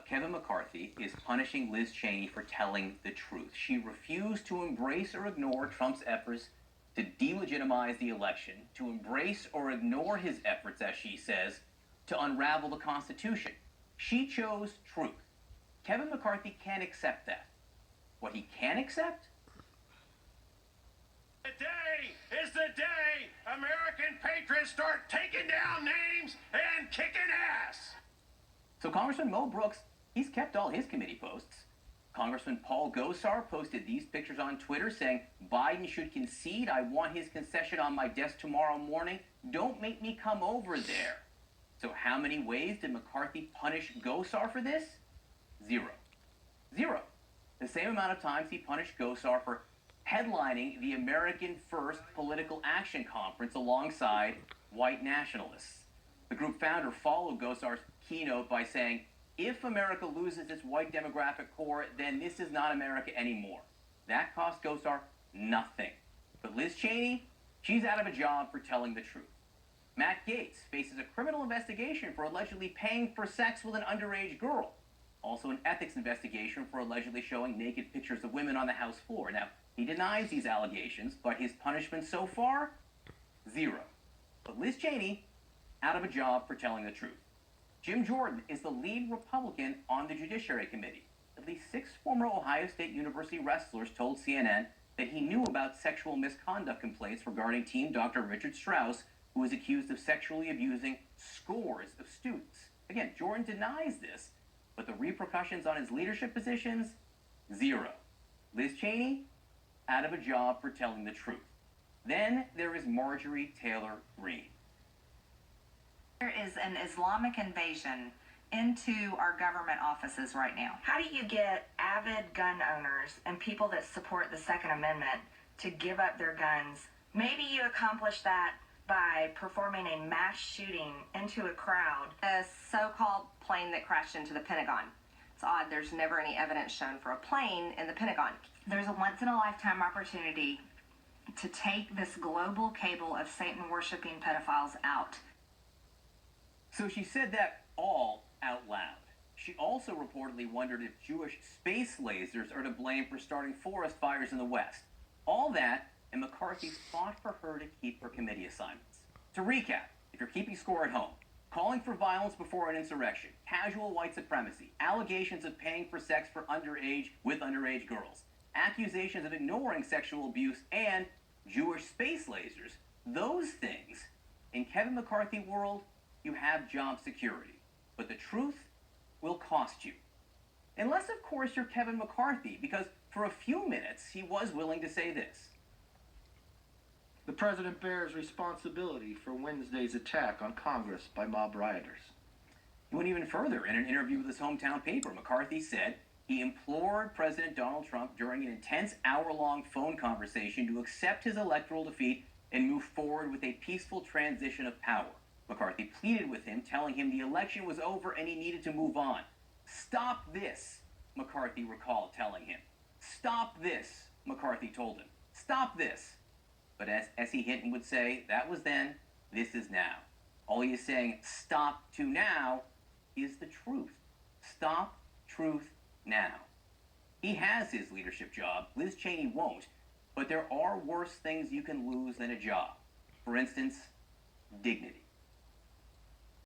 Kevin McCarthy is punishing Liz Cheney for telling the truth. She refused to embrace or ignore Trump's efforts to delegitimize the election, to embrace or ignore his efforts, as she says, to unravel the Constitution. She chose truth. Kevin McCarthy can't accept that. What he can accept? Today is the day American patriots start taking down names and kicking ass. So Congressman Mo Brooks, he's kept all his committee posts. Congressman Paul Gosar posted these pictures on Twitter saying, Biden should concede. I want his concession on my desk tomorrow morning. Don't make me come over there. So how many ways did McCarthy punish Gosar for this? Zero. Zero. The same amount of times he punished Gosar for headlining the American First Political Action Conference alongside white nationalists. The group founder followed Gosar's keynote by saying, if America loses its white demographic core, then this is not America anymore. That cost Gosar nothing. But Liz Cheney, she's out of a job for telling the truth. Matt Gaetz faces a criminal investigation for allegedly paying for sex with an underage girl. Also an ethics investigation for allegedly showing naked pictures of women on the House floor. Now, he denies these allegations, but his punishment so far? Zero. But Liz Cheney, out of a job for telling the truth. Jim Jordan is the lead Republican on the Judiciary Committee. At least 6 former Ohio State University wrestlers told CNN that he knew about sexual misconduct complaints regarding team Dr. Richard Strauss, who was accused of sexually abusing scores of students. Again, Jordan denies this, but the repercussions on his leadership positions? Zero. Liz Cheney, out of a job for telling the truth. Then there is Marjorie Taylor Greene. There is an Islamic invasion into our government offices right now. How do you get avid gun owners and people that support the Second Amendment to give up their guns? Maybe you accomplish that by performing a mass shooting into a crowd. A so-called plane that crashed into the Pentagon. It's odd, there's never any evidence shown for a plane in the Pentagon. There's a once-in-a-lifetime opportunity to take this global cable of Satan-worshiping pedophiles out. So she said that all out loud. She also reportedly wondered if Jewish space lasers are to blame for starting forest fires in the West. All that, and McCarthy fought for her to keep her committee assignments. To recap, if you're keeping score at home, calling for violence before an insurrection, casual white supremacy, allegations of paying for sex for underage girls, accusations of ignoring sexual abuse, and Jewish space lasers, those things, in Kevin McCarthy world, you have job security. But the truth will cost you. Unless, of course, you're Kevin McCarthy, because for a few minutes, he was willing to say this. The president bears responsibility for Wednesday's attack on Congress by mob rioters. He went even further. In an interview with his hometown paper, McCarthy said he implored President Donald Trump during an intense hour-long phone conversation to accept his electoral defeat and move forward with a peaceful transition of power. McCarthy pleaded with him, telling him the election was over and he needed to move on. Stop this, McCarthy recalled telling him. Stop this, McCarthy told him. Stop this. But as S.E. Hinton would say, that was then, this is now. All he is saying, stop to now, is the truth. Stop truth now. He has his leadership job. Liz Cheney won't. But there are worse things you can lose than a job. For instance, dignity.